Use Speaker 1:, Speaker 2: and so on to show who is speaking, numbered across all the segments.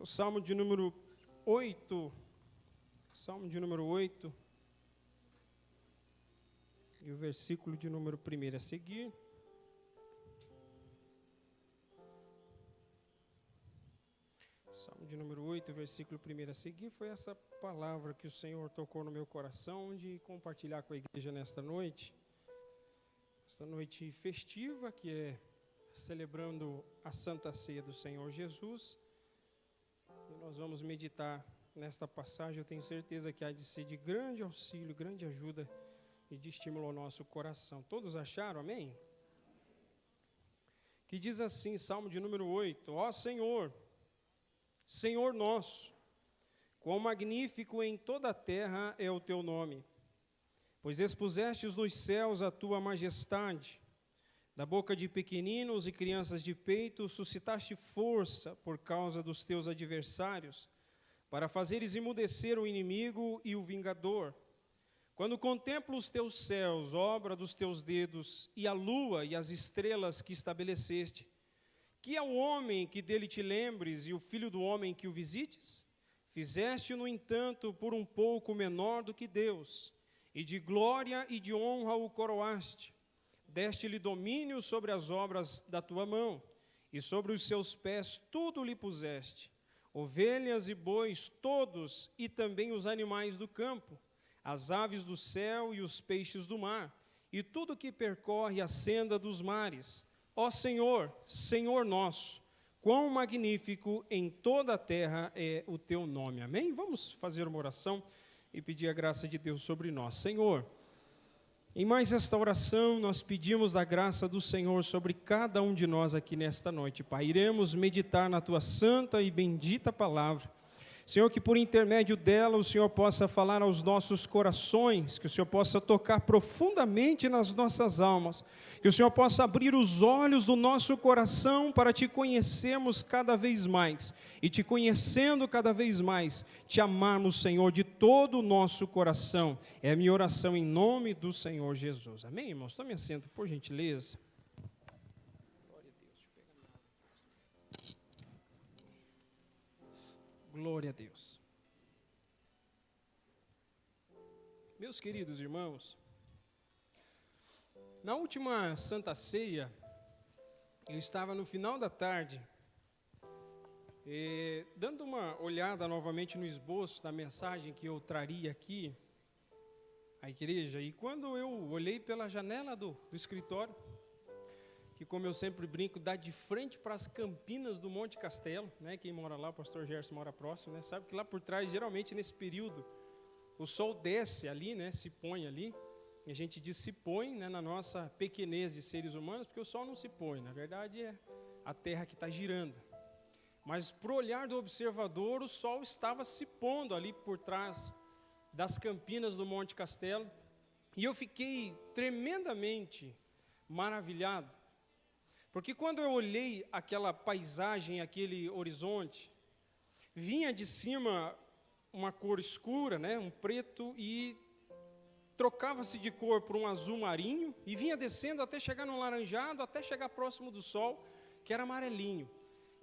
Speaker 1: O Salmo de número 8. Salmo de número 8. E o versículo de número 1 a seguir. Salmo de número 8, versículo 1 a seguir. Foi essa palavra que o Senhor tocou no meu coração de compartilhar com a igreja nesta noite. Esta noite festiva, que é celebrando a Santa Ceia do Senhor Jesus. E nós vamos meditar nesta passagem. Eu tenho certeza que há de ser de grande auxílio, grande ajuda e de estímulo ao nosso coração. Todos acharam? Amém? Que diz assim, Salmo de número 8. Ó Senhor, Senhor nosso, quão magnífico em toda a terra é o teu nome, pois expusestes nos céus a tua majestade. Da boca de pequeninos e crianças de peito suscitaste força por causa dos teus adversários, para fazeres emudecer o inimigo e o vingador. Quando contemplo os teus céus, obra dos teus dedos, e a lua e as estrelas que estabeleceste, que é o homem que dele te lembres e o filho do homem que o visites? Fizeste, no entanto, por um pouco menor do que Deus, e de glória e de honra o coroaste. Deste-lhe domínio sobre as obras da tua mão, e sobre os seus pés tudo lhe puseste, ovelhas e bois todos, e também os animais do campo, as aves do céu e os peixes do mar, e tudo que percorre a senda dos mares. Ó Senhor, Senhor nosso, quão magnífico em toda a terra é o teu nome. Amém? Vamos fazer uma oração e pedir a graça de Deus sobre nós. Senhor, em mais esta oração, nós pedimos da graça do Senhor sobre cada um de nós aqui nesta noite, Pai. Iremos meditar na Tua santa e bendita palavra. Senhor, que por intermédio dela o Senhor possa falar aos nossos corações, que o Senhor possa tocar profundamente nas nossas almas, que o Senhor possa abrir os olhos do nosso coração para Te conhecermos cada vez mais, e Te conhecendo cada vez mais, Te amarmos, Senhor, de todo o nosso coração. É a minha oração em nome do Senhor Jesus. Amém, irmãos? Tome assento, por gentileza. Glória a Deus. Meus queridos irmãos, na última Santa Ceia, eu estava no final da tarde, dando uma olhada novamente no esboço da mensagem que eu traria aqui à igreja, e quando eu olhei pela janela do escritório, que, como eu sempre brinco, dá de frente para as campinas do Monte Castelo, né? Quem mora lá, o pastor Gerson mora próximo, né? Sabe que lá por trás, geralmente nesse período, o sol desce ali, né? Se põe ali, e a gente diz se põe, né? Na nossa pequenez de seres humanos, porque o sol não se põe, na verdade é a terra que está girando. Mas para o olhar do observador, o sol estava se pondo ali por trás das campinas do Monte Castelo, e eu fiquei tremendamente maravilhado, porque quando eu olhei aquela paisagem, aquele horizonte, vinha de cima uma cor escura, né, um preto, e trocava-se de cor por um azul marinho, e vinha descendo até chegar no laranjado, até chegar próximo do sol, que era amarelinho.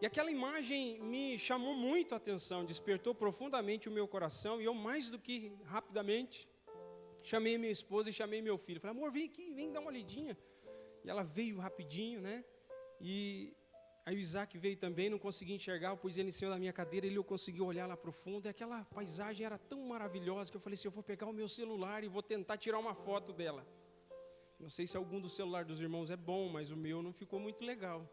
Speaker 1: E aquela imagem me chamou muito a atenção, despertou profundamente o meu coração, e eu, mais do que rapidamente, chamei minha esposa e chamei meu filho. Falei, amor, vem aqui, vem dar uma olhadinha. E ela veio rapidinho, né? E aí o Isaac veio também, não consegui enxergar, eu pus ele em cima da minha cadeira, ele conseguiu olhar lá para o fundo, e aquela paisagem era tão maravilhosa, que eu falei assim, eu vou pegar o meu celular e vou tentar tirar uma foto dela. Não sei se algum do celular dos irmãos é bom, mas o meu não ficou muito legal.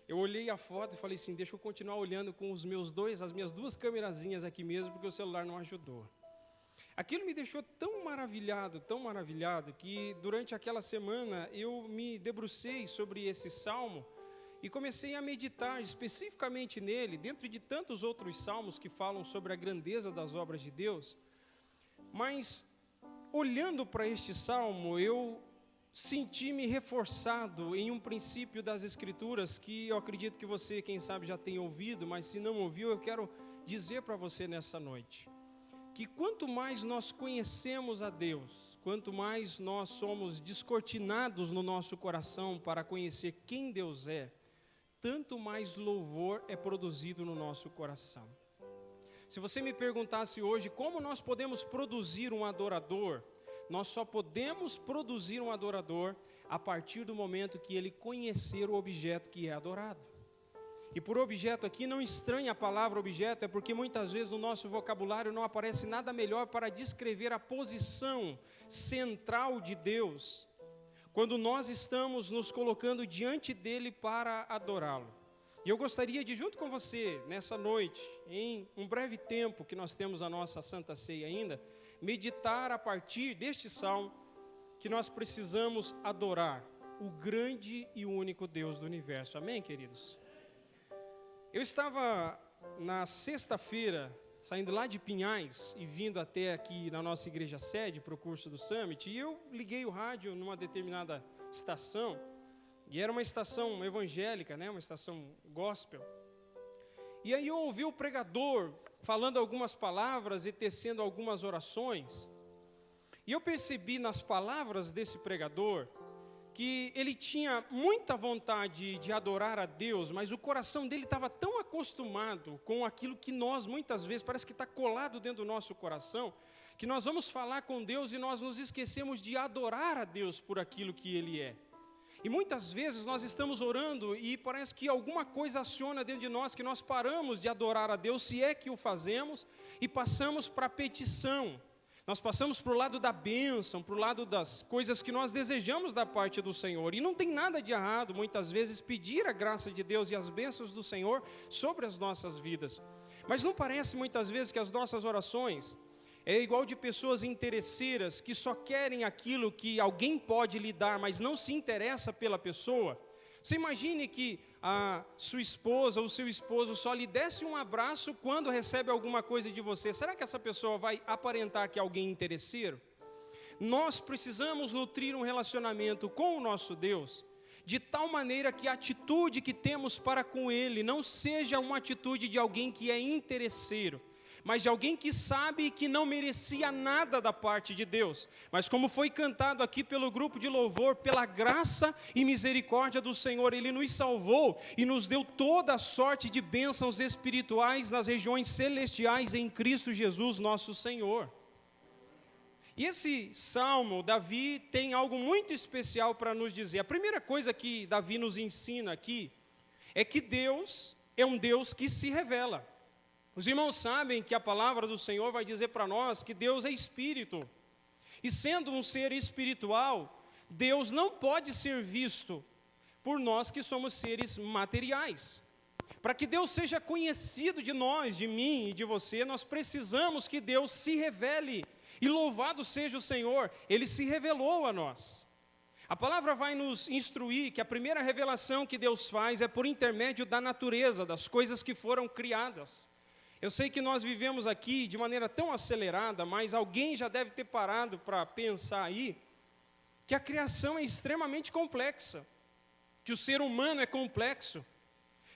Speaker 1: Eu olhei a foto e falei assim, deixa eu continuar olhando com as minhas duas câmerazinhas aqui mesmo, porque o celular não ajudou. Aquilo me deixou tão maravilhado, que durante aquela semana eu me debrucei sobre esse salmo e comecei a meditar especificamente nele, dentro de tantos outros salmos que falam sobre a grandeza das obras de Deus. Mas, olhando para este salmo, eu senti-me reforçado em um princípio das Escrituras que eu acredito que você, quem sabe, já tenha ouvido, mas se não ouviu, eu quero dizer para você nessa noite. Que quanto mais nós conhecemos a Deus, quanto mais nós somos descortinados no nosso coração para conhecer quem Deus é, tanto mais louvor é produzido no nosso coração. Se você me perguntasse hoje como nós podemos produzir um adorador, nós só podemos produzir um adorador a partir do momento que ele conhecer o objeto que é adorado. E por objeto aqui não estranha a palavra objeto, é porque muitas vezes no nosso vocabulário não aparece nada melhor para descrever a posição central de Deus, quando nós estamos nos colocando diante dele para adorá-lo. E eu gostaria de, junto com você, nessa noite, em um breve tempo que nós temos a nossa Santa Ceia ainda, meditar a partir deste salmo que nós precisamos adorar o grande e único Deus do universo. Amém, queridos? Eu estava na sexta-feira, saindo lá de Pinhais e vindo até aqui na nossa igreja sede para o curso do Summit, e eu liguei o rádio numa determinada estação, e era uma estação evangélica, né, uma estação gospel. E aí eu ouvi o pregador falando algumas palavras e tecendo algumas orações. E eu percebi nas palavras desse pregador que ele tinha muita vontade de adorar a Deus, mas o coração dele estava tão acostumado com aquilo que nós muitas vezes, parece que está colado dentro do nosso coração, que nós vamos falar com Deus e nós nos esquecemos de adorar a Deus por aquilo que Ele é. E muitas vezes nós estamos orando e parece que alguma coisa aciona dentro de nós, que nós paramos de adorar a Deus, se é que o fazemos, e passamos para a petição. Nós passamos para o lado da bênção, para o lado das coisas que nós desejamos da parte do Senhor. E não tem nada de errado, muitas vezes, pedir a graça de Deus e as bênçãos do Senhor sobre as nossas vidas. Mas não parece muitas vezes que as nossas orações é igual de pessoas interesseiras que só querem aquilo que alguém pode lhe dar, mas não se interessa pela pessoa? Você imagine que a sua esposa ou seu esposo só lhe desse um abraço quando recebe alguma coisa de você. Será que essa pessoa vai aparentar que é alguém interesseiro? Nós precisamos nutrir um relacionamento com o nosso Deus de tal maneira que a atitude que temos para com Ele não seja uma atitude de alguém que é interesseiro, mas de alguém que sabe que não merecia nada da parte de Deus. Mas como foi cantado aqui pelo grupo de louvor, pela graça e misericórdia do Senhor, Ele nos salvou e nos deu toda a sorte de bênçãos espirituais nas regiões celestiais em Cristo Jesus, nosso Senhor. E esse salmo, Davi tem algo muito especial para nos dizer. A primeira coisa que Davi nos ensina aqui é que Deus é um Deus que se revela. Os irmãos sabem que a palavra do Senhor vai dizer para nós que Deus é espírito. E sendo um ser espiritual, Deus não pode ser visto por nós que somos seres materiais. Para que Deus seja conhecido de nós, de mim e de você, nós precisamos que Deus se revele. E louvado seja o Senhor, Ele se revelou a nós. A palavra vai nos instruir que a primeira revelação que Deus faz é por intermédio da natureza, das coisas que foram criadas. Eu sei que nós vivemos aqui de maneira tão acelerada, mas alguém já deve ter parado para pensar aí que a criação é extremamente complexa, que o ser humano é complexo,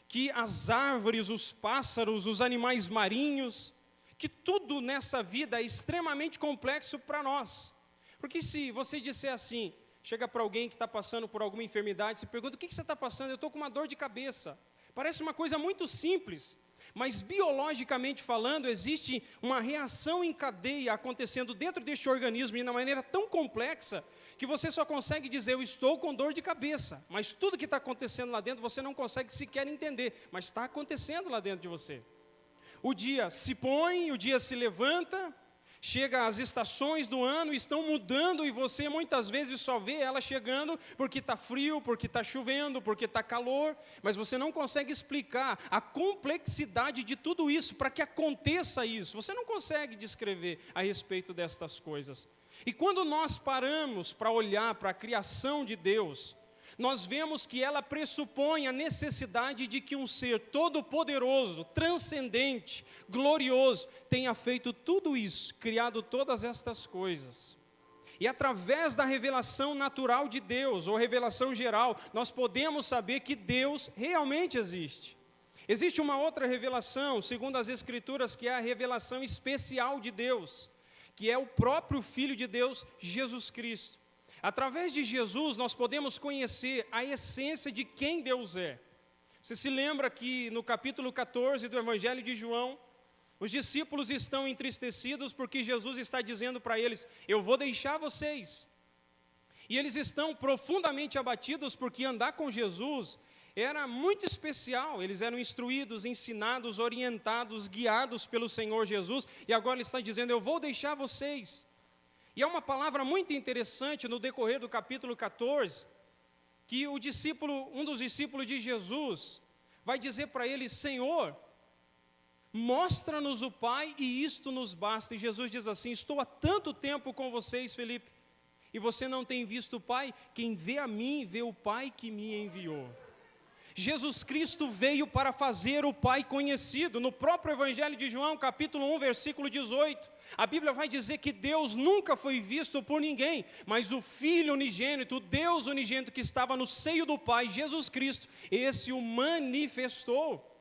Speaker 1: que as árvores, os pássaros, os animais marinhos, que tudo nessa vida é extremamente complexo para nós. Porque se você disser assim, chega para alguém que está passando por alguma enfermidade, se pergunta, o que você está passando? Eu estou com uma dor de cabeça. Parece uma coisa muito simples, mas biologicamente falando, existe uma reação em cadeia acontecendo dentro deste organismo de uma maneira tão complexa que você só consegue dizer, eu estou com dor de cabeça, mas tudo que está acontecendo lá dentro você não consegue sequer entender, mas está acontecendo lá dentro de você. O dia se põe, o dia se levanta, chega as estações do ano, estão mudando e você muitas vezes só vê ela chegando porque está frio, porque está chovendo, porque está calor, mas você não consegue explicar a complexidade de tudo isso para que aconteça isso. Você não consegue descrever a respeito destas coisas. E quando nós paramos para olhar para a criação de Deus, nós vemos que ela pressupõe a necessidade de que um ser todo-poderoso, transcendente, glorioso, tenha feito tudo isso, criado todas estas coisas. E através da revelação natural de Deus, ou revelação geral, nós podemos saber que Deus realmente existe. Existe uma outra revelação, segundo as Escrituras, que é a revelação especial de Deus, que é o próprio Filho de Deus, Jesus Cristo. Através de Jesus, nós podemos conhecer a essência de quem Deus é. Você se lembra que no capítulo 14 do Evangelho de João, Os discípulos estão entristecidos porque Jesus está dizendo para eles: eu vou deixar vocês. E eles estão profundamente abatidos porque andar com Jesus era muito especial. Eles eram instruídos, ensinados, orientados, guiados pelo Senhor Jesus. E agora Ele está dizendo: eu vou deixar vocês. E é uma palavra muito interessante no decorrer do capítulo 14, que um dos discípulos de Jesus vai dizer para ele: Senhor, mostra-nos o Pai e isto nos basta. E Jesus diz assim: estou há tanto tempo com vocês, Felipe, e você não tem visto o Pai? Quem vê a mim, vê o Pai que me enviou. Jesus Cristo veio para fazer o Pai conhecido. No próprio Evangelho de João, capítulo 1, versículo 18, a Bíblia vai dizer que Deus nunca foi visto por ninguém, mas o Filho unigênito, o Deus unigênito que estava no seio do Pai, Jesus Cristo, esse o manifestou.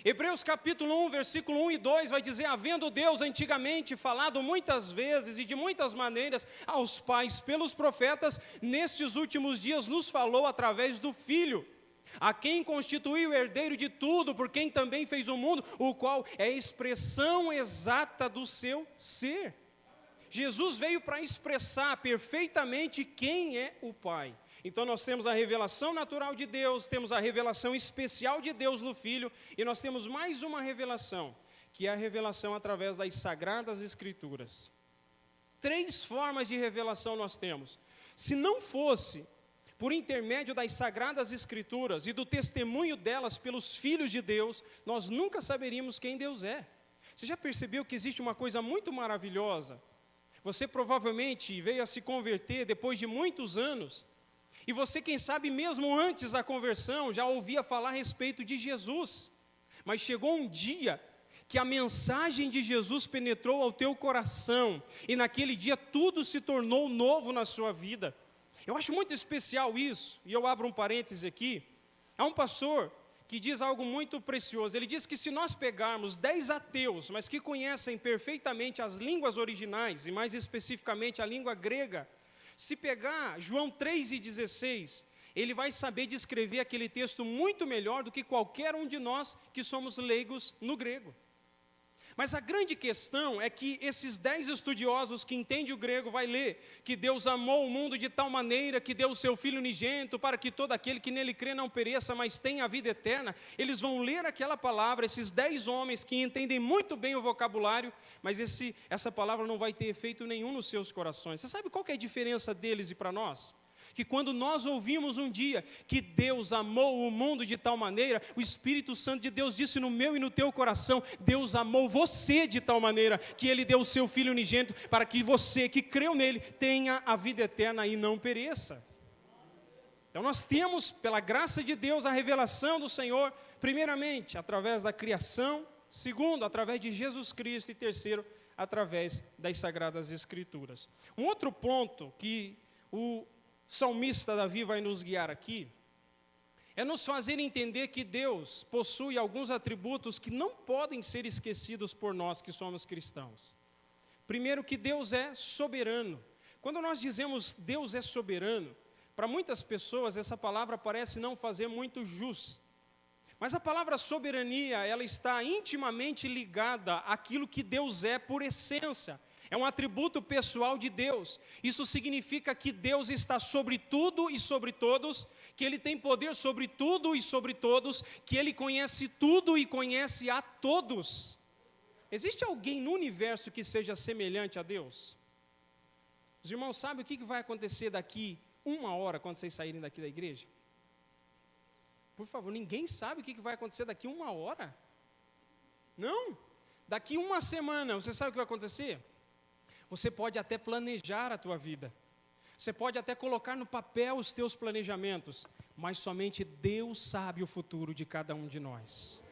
Speaker 1: Hebreus capítulo 1, versículo 1 e 2 vai dizer: havendo Deus antigamente falado muitas vezes e de muitas maneiras aos pais pelos profetas, nestes últimos dias nos falou através do Filho, a quem constituiu o herdeiro de tudo, por quem também fez o mundo, o qual é a expressão exata do seu ser. Jesus veio para expressar perfeitamente quem é o Pai. Então nós temos a revelação natural de Deus, temos a revelação especial de Deus no Filho, e nós temos mais uma revelação, que é a revelação através das Sagradas Escrituras. 3 formas de revelação nós temos. Se não fosse por intermédio das Sagradas Escrituras e do testemunho delas pelos filhos de Deus, nós nunca saberíamos quem Deus é. Você já percebeu que existe uma coisa muito maravilhosa? Você provavelmente veio a se converter depois de muitos anos, e você, quem sabe, mesmo antes da conversão, já ouvia falar a respeito de Jesus. Mas chegou um dia que a mensagem de Jesus penetrou ao teu coração, e naquele dia tudo se tornou novo na sua vida. Eu acho muito especial isso, e eu abro um parêntese aqui. Há um pastor que diz algo muito precioso. Ele diz que se nós pegarmos 10 ateus, mas que conhecem perfeitamente as línguas originais, e mais especificamente a língua grega, se pegar João 3,16, ele vai saber descrever aquele texto muito melhor do que qualquer um de nós que somos leigos no grego. Mas a grande questão é que esses 10 estudiosos que entendem o grego vai ler que Deus amou o mundo de tal maneira que deu o seu Filho unigênito para que todo aquele que nele crê não pereça, mas tenha a vida eterna. Eles vão ler aquela palavra, esses 10 homens que entendem muito bem o vocabulário, mas essa palavra não vai ter efeito nenhum nos seus corações. Você sabe qual que é a diferença deles e para nós? Que quando nós ouvimos um dia que Deus amou o mundo de tal maneira, o Espírito Santo de Deus disse no meu e no teu coração: Deus amou você de tal maneira que Ele deu o seu Filho unigênito para que você que creu nele tenha a vida eterna e não pereça. Então nós temos, pela graça de Deus, a revelação do Senhor, primeiramente, através da criação, segundo, através de Jesus Cristo, e terceiro, através das Sagradas Escrituras. Um outro ponto que o salmista Davi vai nos guiar aqui é nos fazer entender que Deus possui alguns atributos que não podem ser esquecidos por nós que somos cristãos. Primeiro, que Deus é soberano. Quando nós dizemos Deus é soberano, para muitas pessoas essa palavra parece não fazer muito jus. Mas a palavra soberania, ela está intimamente ligada àquilo que Deus é por essência. É um atributo pessoal de Deus. Isso significa que Deus está sobre tudo e sobre todos, que Ele tem poder sobre tudo e sobre todos, que Ele conhece tudo e conhece a todos. Existe alguém no universo que seja semelhante a Deus? Os irmãos sabem o que vai acontecer daqui 1 hora, quando vocês saírem daqui da igreja? Por favor, ninguém sabe o que vai acontecer daqui 1 hora? Não? Daqui 1 semana, você sabe o que vai acontecer? Você pode até planejar a tua vida. Você pode até colocar no papel os teus planejamentos, mas somente Deus sabe o futuro de cada um de nós.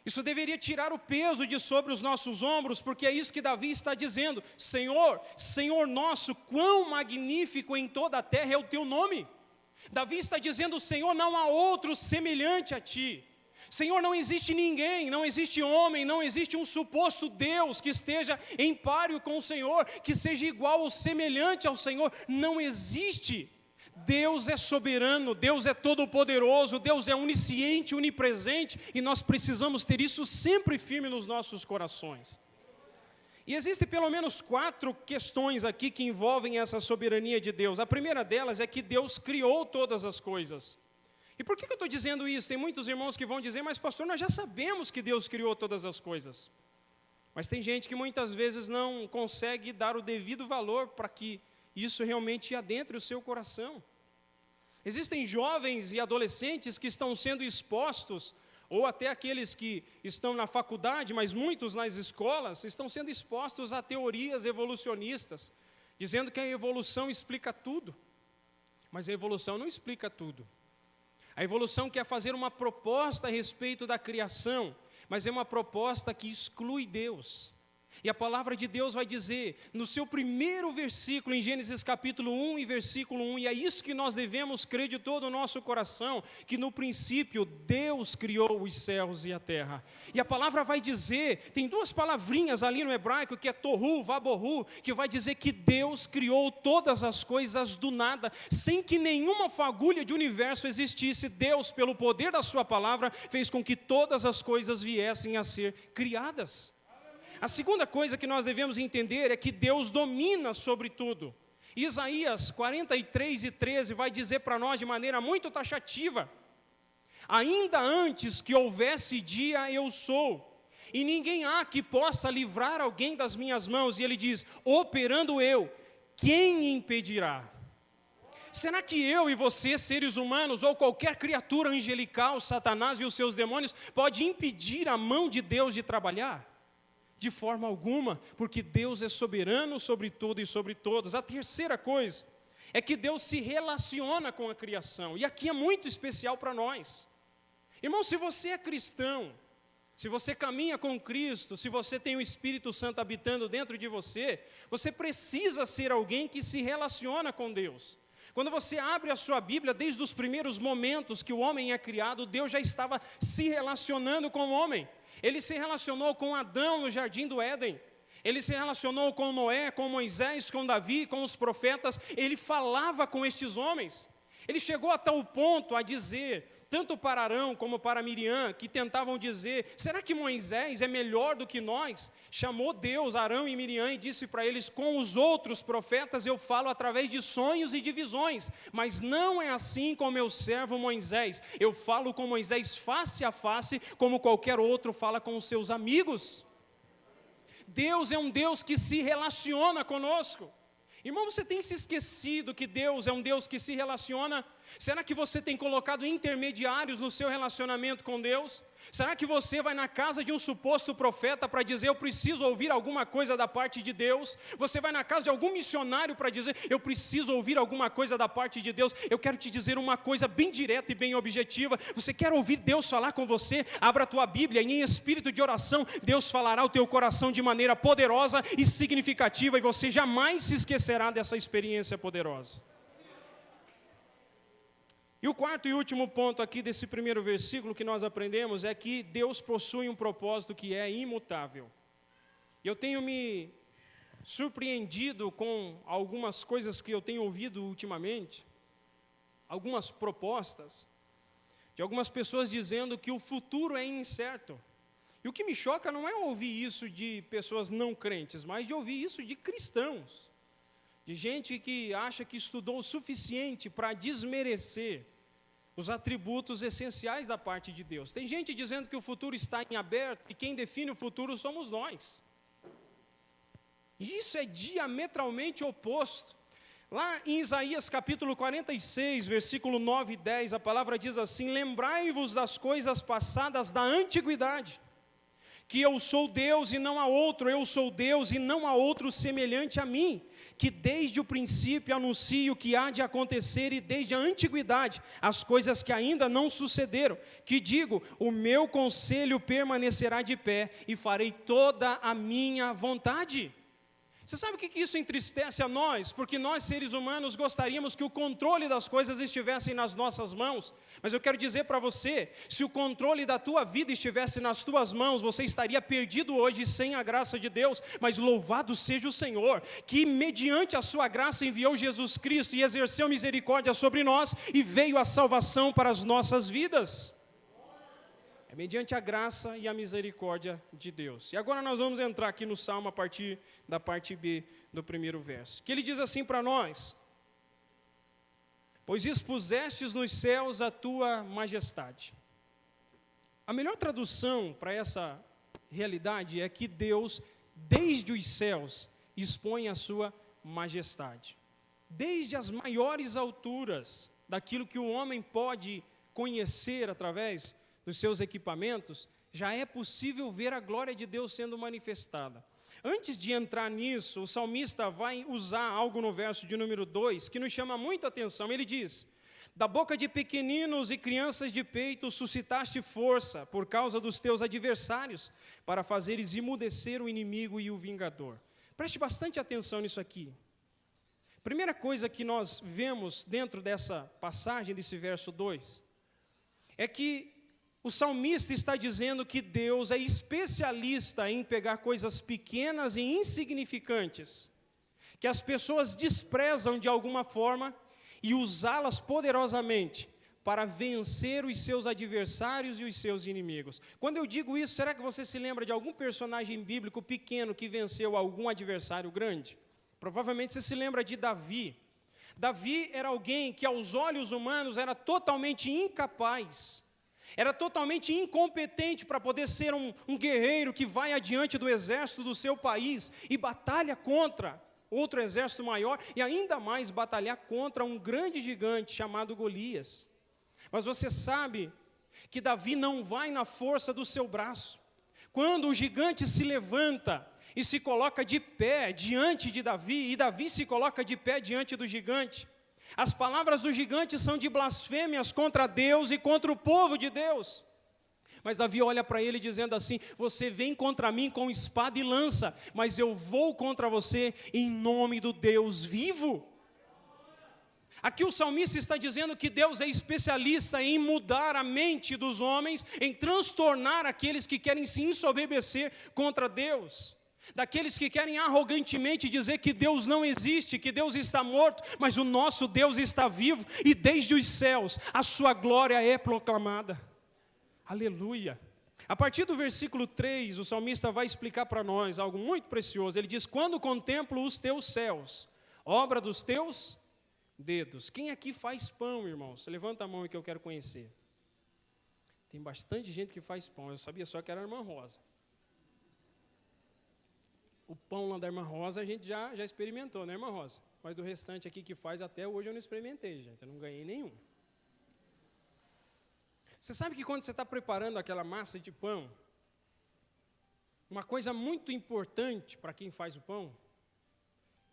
Speaker 1: Isso deveria tirar o peso de sobre os nossos ombros, porque é isso que Davi está dizendo: Senhor, Senhor nosso, quão magnífico em toda a terra é o teu nome. Davi está dizendo: Senhor, não há outro semelhante a ti. Senhor, não existe ninguém, não existe homem, não existe um suposto Deus que esteja em páreo com o Senhor, que seja igual ou semelhante ao Senhor. Não existe. Deus é soberano, Deus é todo-poderoso, Deus é onisciente, onipresente, e nós precisamos ter isso sempre firme nos nossos corações. E existem pelo menos 4 questões aqui que envolvem essa soberania de Deus. A primeira delas é que Deus criou todas as coisas. E por que eu estou dizendo isso? Tem muitos irmãos que vão dizer, mas pastor, nós já sabemos que Deus criou todas as coisas. Mas tem gente que muitas vezes não consegue dar o devido valor para que isso realmente adentre o seu coração. Existem jovens e adolescentes que estão sendo expostos, ou até aqueles que estão na faculdade, mas muitos nas escolas, estão sendo expostos a teorias evolucionistas, dizendo que a evolução explica tudo. Mas a evolução não explica tudo. A evolução quer fazer uma proposta a respeito da criação, mas é uma proposta que exclui Deus. E a palavra de Deus vai dizer, no seu primeiro versículo, em Gênesis capítulo 1 e versículo 1, e é isso que nós devemos crer de todo o nosso coração, que no princípio Deus criou os céus e a terra. E a palavra vai dizer, tem 2 palavrinhas ali no hebraico, que é tohu, vabohu, que vai dizer que Deus criou todas as coisas do nada, sem que nenhuma fagulha de universo existisse. Deus, pelo poder da sua palavra, fez com que todas as coisas viessem a ser criadas. A segunda coisa que nós devemos entender é que Deus domina sobre tudo. Isaías 43:13 vai dizer para nós de maneira muito taxativa: ainda antes que houvesse dia eu sou, e ninguém há que possa livrar alguém das minhas mãos. E ele diz, operando eu, quem impedirá? Será que eu e você, seres humanos, ou qualquer criatura angelical, Satanás e os seus demônios, pode impedir a mão de Deus de trabalhar? De forma alguma, porque Deus é soberano sobre tudo e sobre todos. A terceira coisa é que Deus se relaciona com a criação, e aqui é muito especial para nós. Irmão, se você é cristão, se você caminha com Cristo, se você tem o Espírito Santo habitando dentro de você, você precisa ser alguém que se relaciona com Deus. Quando você abre a sua Bíblia, desde os primeiros momentos que o homem é criado, Deus já estava se relacionando com o homem. Ele se relacionou com Adão no jardim do Éden. Ele se relacionou com Noé, com Moisés, com Davi, com os profetas. Ele falava com estes homens. Ele chegou a tal ponto a dizer, tanto para Arão como para Miriam, que tentavam dizer, será que Moisés é melhor do que nós? Chamou Deus Arão e Miriam e disse para eles, com os outros profetas eu falo através de sonhos e de visões, mas não é assim com meu servo Moisés. Eu falo com Moisés face a face, como qualquer outro fala com os seus amigos. Deus é um Deus que se relaciona conosco. Irmão, você tem se esquecido que Deus é um Deus que se relaciona? Será que você tem colocado intermediários no seu relacionamento com Deus? Será que você vai na casa de um suposto profeta para dizer, eu preciso ouvir alguma coisa da parte de Deus? Você vai na casa de algum missionário para dizer, eu preciso ouvir alguma coisa da parte de Deus? Eu quero te dizer uma coisa bem direta e bem objetiva. Você quer ouvir Deus falar com você? Abra a tua Bíblia e em espírito de oração, Deus falará ao teu coração de maneira poderosa e significativa, e você jamais se esquecerá dessa experiência poderosa. E o quarto e último ponto aqui desse primeiro versículo que nós aprendemos é que Deus possui um propósito que é imutável. Eu tenho me surpreendido com algumas coisas que eu tenho ouvido ultimamente, algumas propostas de algumas pessoas dizendo que o futuro é incerto. E o que me choca não é ouvir isso de pessoas não crentes, mas de ouvir isso de cristãos. De gente que acha que estudou o suficiente para desmerecer os atributos essenciais da parte de Deus. Tem gente dizendo que o futuro está em aberto e quem define o futuro somos nós. E isso é diametralmente oposto. Lá em Isaías capítulo 46, versículo 9 e 10, a palavra diz assim, lembrai-vos das coisas passadas da antiguidade, que eu sou Deus e não há outro, eu sou Deus e não há outro semelhante a mim, que desde o princípio anuncio o que há de acontecer e desde a antiguidade as coisas que ainda não sucederam, que digo, o meu conselho permanecerá de pé e farei toda a minha vontade. Você sabe o que isso entristece a nós? Porque nós, seres humanos, gostaríamos que o controle das coisas estivessem nas nossas mãos. Mas eu quero dizer para você, se o controle da tua vida estivesse nas tuas mãos, você estaria perdido hoje sem a graça de Deus. Mas louvado seja o Senhor, que mediante a sua graça enviou Jesus Cristo e exerceu misericórdia sobre nós e veio a salvação para as nossas vidas. É mediante a graça e a misericórdia de Deus. E agora nós vamos entrar aqui no Salmo a partir da parte B do primeiro verso. Que ele diz assim para nós: pois expusestes nos céus a tua majestade. A melhor tradução para essa realidade é que Deus, desde os céus, expõe a sua majestade. Desde as maiores alturas daquilo que o homem pode conhecer através dos seus equipamentos, já é possível ver a glória de Deus sendo manifestada. Antes de entrar nisso, o salmista vai usar algo no verso de número 2, que nos chama muita atenção. Ele diz: da boca de pequeninos e crianças de peito suscitaste força por causa dos teus adversários, para fazeres emudecer o inimigo e o vingador. Preste bastante atenção nisso aqui. Primeira coisa que nós vemos dentro dessa passagem, desse verso 2, é que o salmista está dizendo que Deus é especialista em pegar coisas pequenas e insignificantes, que as pessoas desprezam de alguma forma, e usá-las poderosamente para vencer os seus adversários e os seus inimigos. Quando eu digo isso, será que você se lembra de algum personagem bíblico pequeno que venceu algum adversário grande? Provavelmente você se lembra de Davi. Davi era alguém que aos olhos humanos era totalmente incapaz, era totalmente incompetente para poder ser um guerreiro que vai adiante do exército do seu país e batalha contra outro exército maior e ainda mais batalhar contra um grande gigante chamado Golias. Mas você sabe que Davi não vai na força do seu braço. Quando o gigante se levanta e se coloca de pé diante de Davi, e Davi se coloca de pé diante do gigante, as palavras do gigante são de blasfêmias contra Deus e contra o povo de Deus. Mas Davi olha para ele dizendo assim: você vem contra mim com espada e lança, mas eu vou contra você em nome do Deus vivo. Aqui o salmista está dizendo que Deus é especialista em mudar a mente dos homens, em transtornar aqueles que querem se ensoberbecer contra Deus. Daqueles que querem arrogantemente dizer que Deus não existe, que Deus está morto, mas o nosso Deus está vivo e desde os céus a sua glória é proclamada. Aleluia. A partir do versículo 3, o salmista vai explicar para nós algo muito precioso. Ele diz: quando contemplo os teus céus, obra dos teus dedos. Quem aqui faz pão, irmãos? Levanta a mão aí que eu quero conhecer. Tem bastante gente que faz pão, eu sabia só que era a irmã Rosa. O pão lá da irmã Rosa a gente já experimentou, né, irmã Rosa? Mas do restante aqui que faz, até hoje eu não experimentei, gente. Eu não ganhei nenhum. Você sabe que quando você está preparando aquela massa de pão, uma coisa muito importante para quem faz o pão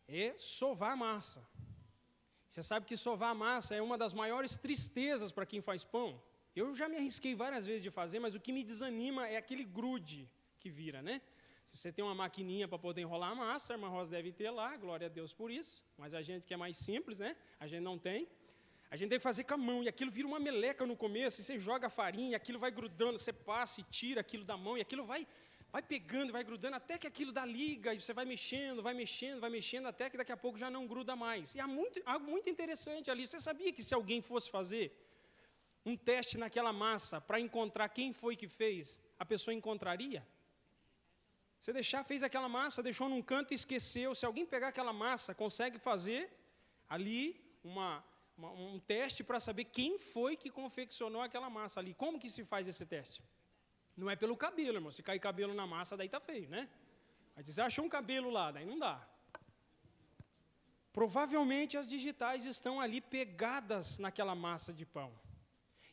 Speaker 1: é sovar a massa. Você sabe que sovar a massa é uma das maiores tristezas para quem faz pão. Eu já me arrisquei várias vezes de fazer, mas o que me desanima é aquele grude que vira, né? Se você tem uma maquininha para poder enrolar a massa, a irmã Rosa deve ter lá, glória a Deus por isso. Mas a gente que é mais simples, né? A gente não tem. A gente tem que fazer com a mão, e aquilo vira uma meleca no começo, e você joga a farinha, e aquilo vai grudando, você passa e tira aquilo da mão, e aquilo vai pegando, vai grudando, até que aquilo dá liga, e você vai mexendo, até que daqui a pouco já não gruda mais. E há algo muito interessante ali. Você sabia que se alguém fosse fazer um teste naquela massa para encontrar quem foi que fez, a pessoa encontraria? Você fez aquela massa, deixou num canto e esqueceu. Se alguém pegar aquela massa, consegue fazer ali um teste para saber quem foi que confeccionou aquela massa ali. Como que se faz esse teste? Não é pelo cabelo, irmão. Se cair cabelo na massa, daí está feio, né? Mas você achou um cabelo lá, daí não dá. Provavelmente as digitais estão ali pegadas naquela massa de pão.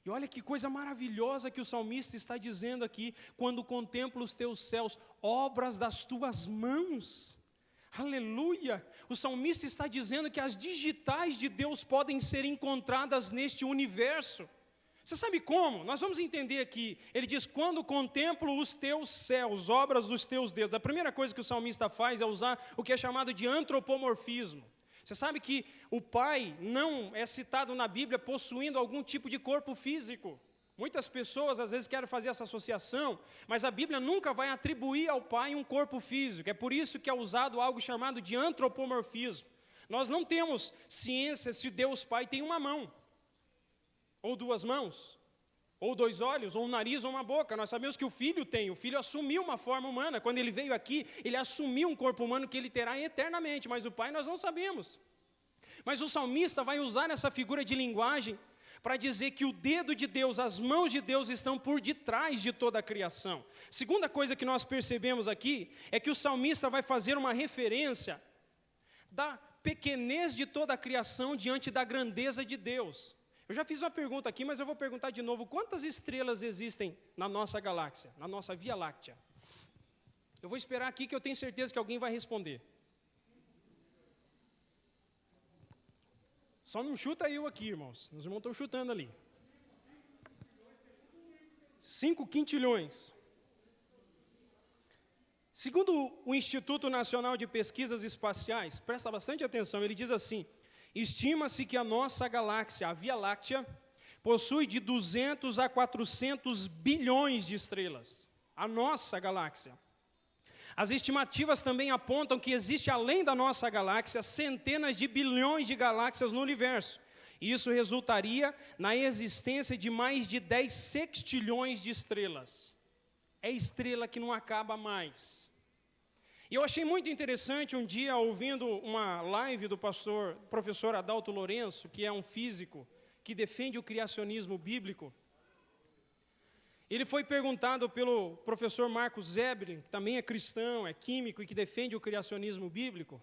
Speaker 1: E olha que coisa maravilhosa que o salmista está dizendo aqui: quando contemplo os teus céus, obras das tuas mãos. Aleluia! O salmista está dizendo que as digitais de Deus podem ser encontradas neste universo. Você sabe como? Nós vamos entender aqui. Ele diz, quando contemplo os teus céus, obras dos teus dedos. A primeira coisa que o salmista faz é usar o que é chamado de antropomorfismo. Você sabe que o Pai não é citado na Bíblia possuindo algum tipo de corpo físico. Muitas pessoas às vezes querem fazer essa associação, mas a Bíblia nunca vai atribuir ao Pai um corpo físico. É por isso que é usado algo chamado de antropomorfismo. Nós não temos ciência se Deus Pai tem uma mão, ou duas mãos, ou dois olhos, ou um nariz, ou uma boca. Nós sabemos que o Filho tem, o Filho assumiu uma forma humana. Quando ele veio aqui, ele assumiu um corpo humano que ele terá eternamente, mas o Pai nós não sabemos. Mas o salmista vai usar essa figura de linguagem para dizer que o dedo de Deus, as mãos de Deus estão por detrás de toda a criação. Segunda coisa que nós percebemos aqui é que o salmista vai fazer uma referência da pequenez de toda a criação diante da grandeza de Deus. Eu já fiz uma pergunta aqui, mas eu vou perguntar de novo. Quantas estrelas existem na nossa galáxia, na nossa Via Láctea? Eu vou esperar aqui que eu tenho certeza que alguém vai responder. Só não chuta eu aqui, irmãos. Os irmãos estão chutando ali. 5 quintilhões. Segundo o Instituto Nacional de Pesquisas Espaciais, presta bastante atenção, ele diz assim, estima-se que a nossa galáxia, a Via Láctea, possui de 200 a 400 bilhões de estrelas. A nossa galáxia. As estimativas também apontam que existe, além da nossa galáxia, centenas de bilhões de galáxias no universo. E isso resultaria na existência de mais de 10 sextilhões de estrelas. É estrela que não acaba mais. E eu achei muito interessante um dia, ouvindo uma live do professor Adalto Lourenço, que é um físico que defende o criacionismo bíblico. Ele foi perguntado pelo professor Marcos Zebre, que também é cristão, é químico e que defende o criacionismo bíblico.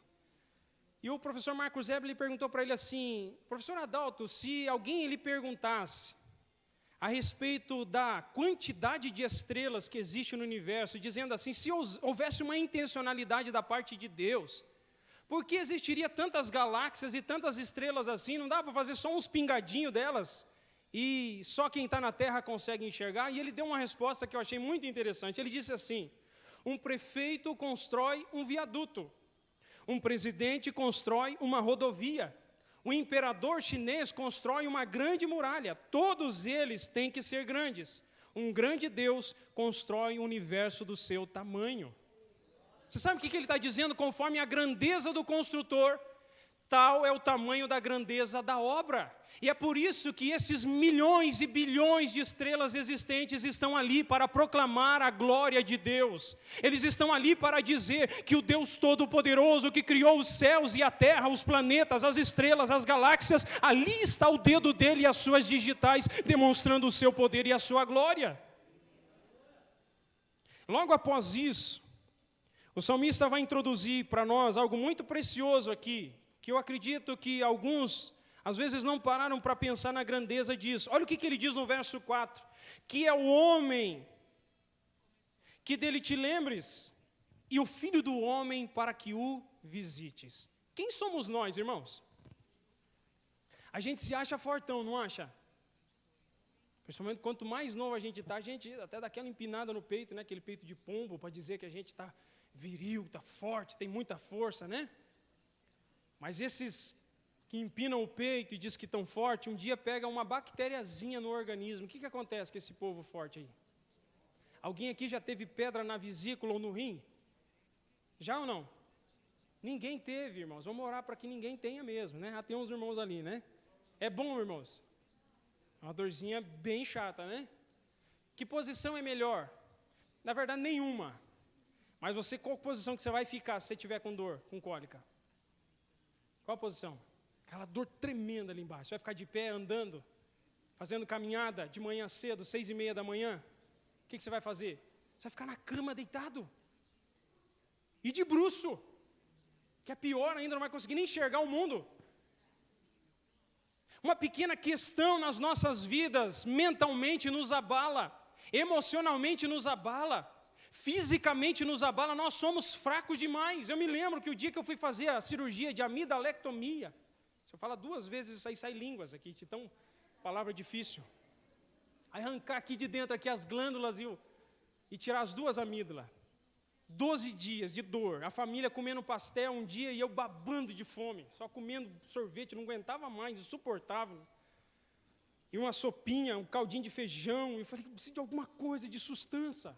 Speaker 1: E o professor Marcos Zebre perguntou para ele assim, professor Adalto, se alguém lhe perguntasse a respeito da quantidade de estrelas que existe no universo, dizendo assim, se houvesse uma intencionalidade da parte de Deus, por que existiria tantas galáxias e tantas estrelas assim? Não dá para fazer só uns pingadinhos delas? E só quem está na Terra consegue enxergar? E ele deu uma resposta que eu achei muito interessante. Ele disse assim, um prefeito constrói um viaduto, um presidente constrói uma rodovia, o imperador chinês constrói uma grande muralha, todos eles têm que ser grandes. Um grande Deus constrói um universo do seu tamanho. Você sabe o que ele está dizendo? Conforme a grandeza do construtor, tal é o tamanho da grandeza da obra. E é por isso que esses milhões e bilhões de estrelas existentes estão ali para proclamar a glória de Deus. Eles estão ali para dizer que o Deus Todo-Poderoso que criou os céus e a terra, os planetas, as estrelas, as galáxias, ali está o dedo dele e as suas digitais, demonstrando o seu poder e a sua glória. Logo após isso, o salmista vai introduzir para nós algo muito precioso aqui, que eu acredito que alguns, às vezes, não pararam para pensar na grandeza disso. Olha o que ele diz no verso 4. Que é o homem, que dele te lembres, e o filho do homem para que o visites. Quem somos nós, irmãos? A gente se acha fortão, não acha? Principalmente quanto mais novo a gente está, a gente até dá aquela empinada no peito, né? Aquele peito de pombo, para dizer que a gente está viril, está forte, tem muita força, né? Mas esses que empinam o peito e diz que estão fortes, um dia pegam uma bactériazinha no organismo. O que acontece com esse povo forte aí? Alguém aqui já teve pedra na vesícula ou no rim? Já ou não? Ninguém teve, irmãos. Vamos orar para que ninguém tenha mesmo, né? Já tem uns irmãos ali, né? É bom, irmãos? Uma dorzinha bem chata, né? Que posição é melhor? Na verdade, nenhuma. Mas você, qual posição que você vai ficar se você estiver com dor, com cólica? Qual a posição? Aquela dor tremenda ali embaixo. Você vai ficar de pé, andando, fazendo caminhada de manhã cedo, 6:30 da manhã. O que você vai fazer? Você vai ficar na cama deitado. E de bruço. Que é pior ainda, não vai conseguir nem enxergar o mundo. Uma pequena questão nas nossas vidas mentalmente nos abala, emocionalmente nos abala, fisicamente nos abala, nós somos fracos demais. Eu me lembro que o dia que eu fui fazer a cirurgia de amidalectomia, se eu falar 2 vezes isso aí sai línguas aqui, de tão palavra difícil. arrancar aqui de dentro aqui as glândulas e tirar as 2 amígdalas. 12 dias de dor, a família comendo pastel um dia e eu babando de fome, só comendo sorvete, não aguentava mais, insuportável. E uma sopinha, um caldinho de feijão, eu falei, preciso de alguma coisa, de sustância.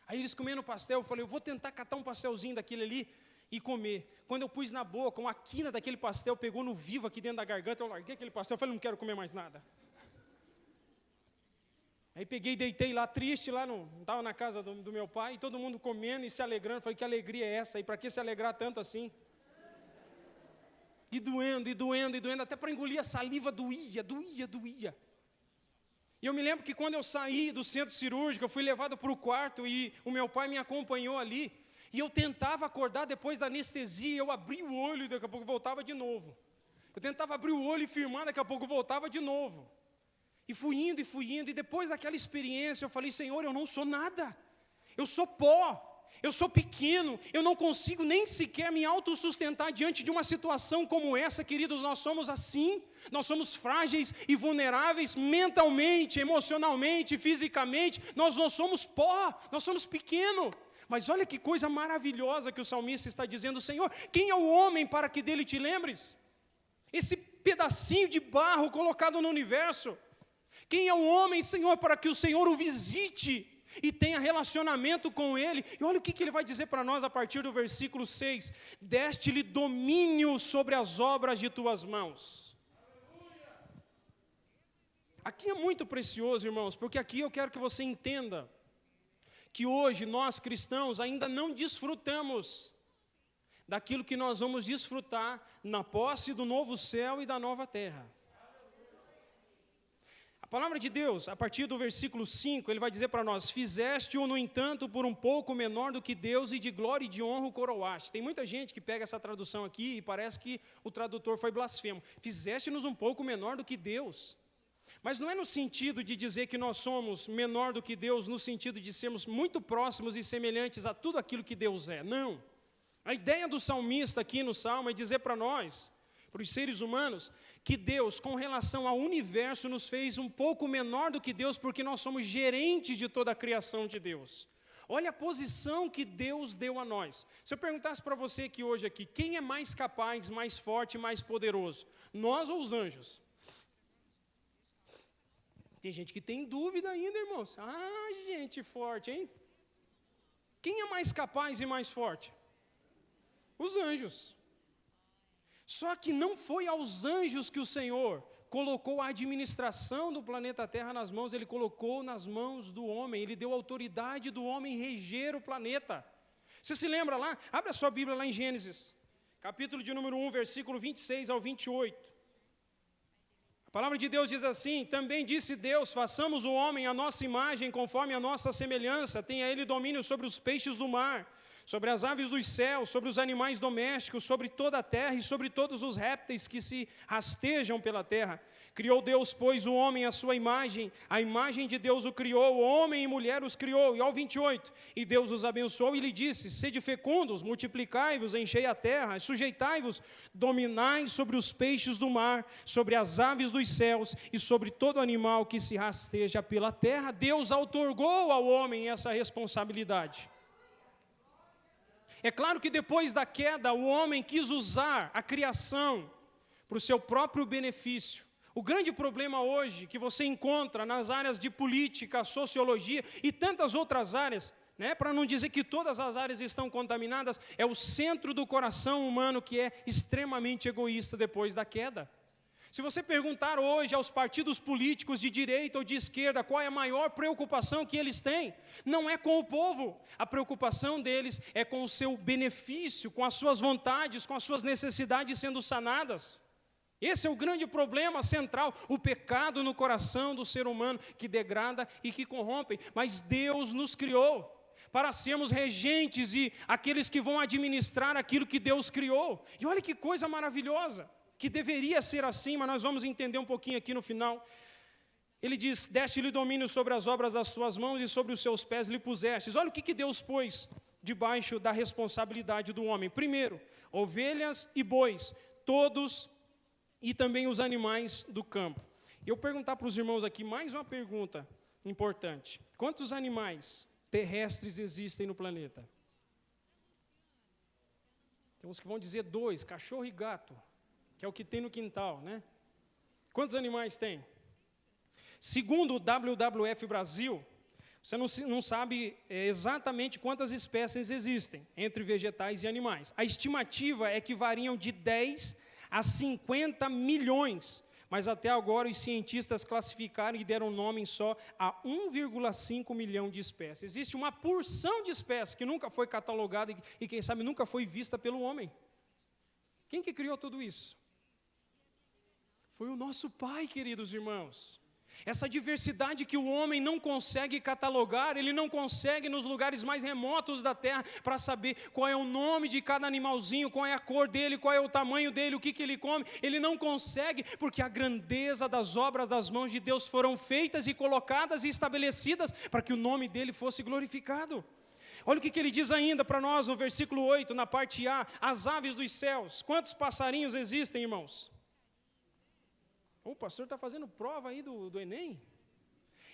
Speaker 1: Aí eles comendo pastel, eu falei, eu vou tentar catar um pastelzinho daquele ali e comer. Quando eu pus na boca, uma quina daquele pastel pegou no vivo aqui dentro da garganta, eu larguei aquele pastel, eu falei, não quero comer mais nada. Aí peguei e deitei lá, triste, estava na casa do meu pai, e todo mundo comendo e se alegrando. Falei, que alegria é essa? E para que se alegrar tanto assim? E doendo, até para engolir a saliva doía. E eu me lembro que quando eu saí do centro cirúrgico, eu fui levado para o quarto e o meu pai me acompanhou ali. E eu tentava acordar depois da anestesia, eu abria o olho e daqui a pouco voltava de novo. Eu tentava abrir o olho e firmar, daqui a pouco voltava de novo. E fui indo, e depois daquela experiência eu falei, Senhor, eu não sou nada, eu sou pó, eu sou pequeno, eu não consigo nem sequer me autossustentar diante de uma situação como essa, queridos, nós somos assim, nós somos frágeis e vulneráveis mentalmente, emocionalmente, fisicamente, nós não somos pó, nós somos pequeno. Mas olha que coisa maravilhosa que o salmista está dizendo, Senhor, quem é o homem para que dele te lembres? Esse pedacinho de barro colocado no universo. Quem é o homem, Senhor, para que o Senhor o visite e tenha relacionamento com Ele? E olha o que Ele vai dizer para nós a partir do versículo 6. Deste-lhe domínio sobre as obras de tuas mãos. Aqui é muito precioso, irmãos, porque aqui eu quero que você entenda que hoje nós cristãos ainda não desfrutamos daquilo que nós vamos desfrutar na posse do novo céu e da nova terra. A palavra de Deus, a partir do versículo 5, ele vai dizer para nós, fizeste-o, no entanto, por um pouco menor do que Deus, e de glória e de honra o coroaste. Tem muita gente que pega essa tradução aqui e parece que o tradutor foi blasfemo. Fizeste-nos um pouco menor do que Deus. Mas não é no sentido de dizer que nós somos menor do que Deus, no sentido de sermos muito próximos e semelhantes a tudo aquilo que Deus é. Não. A ideia do salmista aqui no Salmo é dizer para nós, para os seres humanos, que Deus, com relação ao universo, nos fez um pouco menor do que Deus, porque nós somos gerentes de toda a criação de Deus. Olha a posição que Deus deu a nós. Se eu perguntasse para você aqui hoje, quem é mais capaz, mais forte, mais poderoso? Nós ou os anjos? Tem gente que tem dúvida ainda, irmãos. Ah, gente forte, hein? Quem é mais capaz e mais forte? Os anjos. Só que não foi aos anjos que o Senhor colocou a administração do planeta Terra nas mãos, Ele colocou nas mãos do homem, Ele deu autoridade do homem reger o planeta. Você se lembra lá? Abre a sua Bíblia lá em Gênesis, capítulo de número 1, versículo 26 ao 28. A palavra de Deus diz assim, também disse Deus, façamos o homem à nossa imagem, conforme a nossa semelhança, tenha ele domínio sobre os peixes do mar, sobre as aves dos céus, sobre os animais domésticos, sobre toda a terra e sobre todos os répteis que se rastejam pela terra. Criou Deus, pois, o homem à sua imagem, a imagem de Deus o criou, homem e mulher os criou. E ao 28, e Deus os abençoou e lhe disse, sede fecundos, multiplicai-vos, enchei a terra, sujeitai-vos, dominai sobre os peixes do mar, sobre as aves dos céus e sobre todo animal que se rasteja pela terra. Deus outorgou ao homem essa responsabilidade. É claro que depois da queda, o homem quis usar a criação para o seu próprio benefício. O grande problema hoje que você encontra nas áreas de política, sociologia e tantas outras áreas, para não dizer que todas as áreas estão contaminadas, é o centro do coração humano que é extremamente egoísta depois da queda. Se você perguntar hoje aos partidos políticos de direita ou de esquerda qual é a maior preocupação que eles têm, não é com o povo. A preocupação deles é com o seu benefício, com as suas vontades, com as suas necessidades sendo sanadas. Esse é o grande problema central, o pecado no coração do ser humano que degrada e que corrompe. Mas Deus nos criou para sermos regentes e aqueles que vão administrar aquilo que Deus criou. E olha que coisa maravilhosa, que deveria ser assim, mas nós vamos entender um pouquinho aqui no final. Ele diz, deste-lhe domínio sobre as obras das tuas mãos e sobre os seus pés lhe pusestes. Olha o que Deus pôs debaixo da responsabilidade do homem. Primeiro, ovelhas e bois, todos e também os animais do campo. Eu perguntar para os irmãos aqui mais uma pergunta importante. Quantos animais terrestres existem no planeta? Tem uns que vão dizer 2, cachorro e gato, que é o que tem no quintal, né? Quantos animais tem? Segundo o WWF Brasil, você não sabe exatamente quantas espécies existem entre vegetais e animais. A estimativa é que variam de 10 a 50 milhões, mas até agora os cientistas classificaram e deram nome só a 1,5 milhão de espécies. Existe uma porção de espécies que nunca foi catalogada e quem sabe nunca foi vista pelo homem. Quem que criou tudo isso? Foi o nosso Pai, queridos irmãos. Essa diversidade que o homem não consegue catalogar, ele não consegue nos lugares mais remotos da terra para saber qual é o nome de cada animalzinho, qual é a cor dele, qual é o tamanho dele, o que ele come, ele não consegue, porque a grandeza das obras das mãos de Deus foram feitas e colocadas e estabelecidas para que o nome dele fosse glorificado. Olha o que ele diz ainda para nós no versículo 8, na parte A, as aves dos céus. Quantos passarinhos existem, irmãos? O pastor está fazendo prova aí do Enem.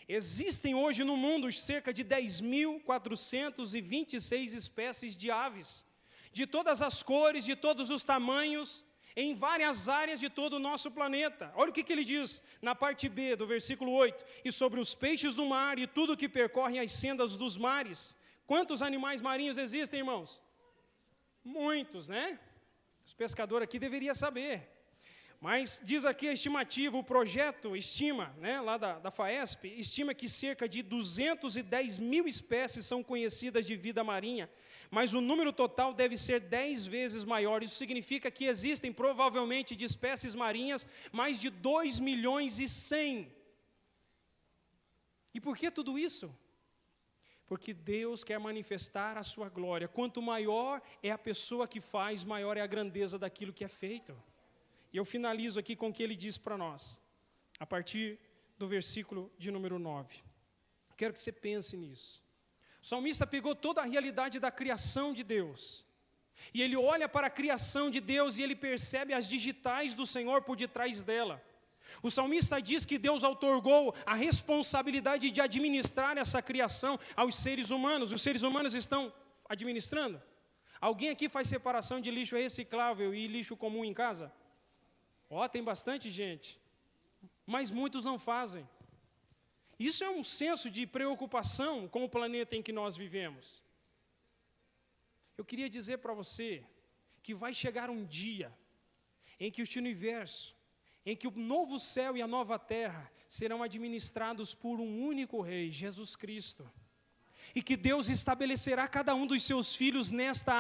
Speaker 1: Existem hoje no mundo cerca de 10.426 espécies de aves, de todas as cores, de todos os tamanhos, em várias áreas de todo o nosso planeta. Olha o que ele diz na parte B do versículo 8. E sobre os peixes do mar e tudo que percorre as sendas dos mares. Quantos animais marinhos existem, irmãos? Muitos, né? Os pescadores aqui deveriam saber. Mas diz aqui a estimativa, o projeto estima, né, lá da FAESP, estima que cerca de 210 mil espécies são conhecidas de vida marinha, mas o número total deve ser 10 vezes maior. Isso significa que existem provavelmente de espécies marinhas mais de 2 milhões e 100. E por que tudo isso? Porque Deus quer manifestar a sua glória. Quanto maior é a pessoa que faz, maior é a grandeza daquilo que é feito. E eu finalizo aqui com o que ele diz para nós, a partir do versículo de número 9. Quero que você pense nisso. O salmista pegou toda a realidade da criação de Deus, e ele olha para a criação de Deus e ele percebe as digitais do Senhor por detrás dela. O salmista diz que Deus outorgou a responsabilidade de administrar essa criação aos seres humanos. Os seres humanos estão administrando? Alguém aqui faz separação de lixo reciclável e lixo comum em casa? Tem bastante gente, mas muitos não fazem. Isso é um senso de preocupação com o planeta em que nós vivemos. Eu queria dizer para você que vai chegar um dia em que este universo, em que o novo céu e a nova terra serão administrados por um único Rei, Jesus Cristo. E que Deus estabelecerá cada um dos seus filhos nesta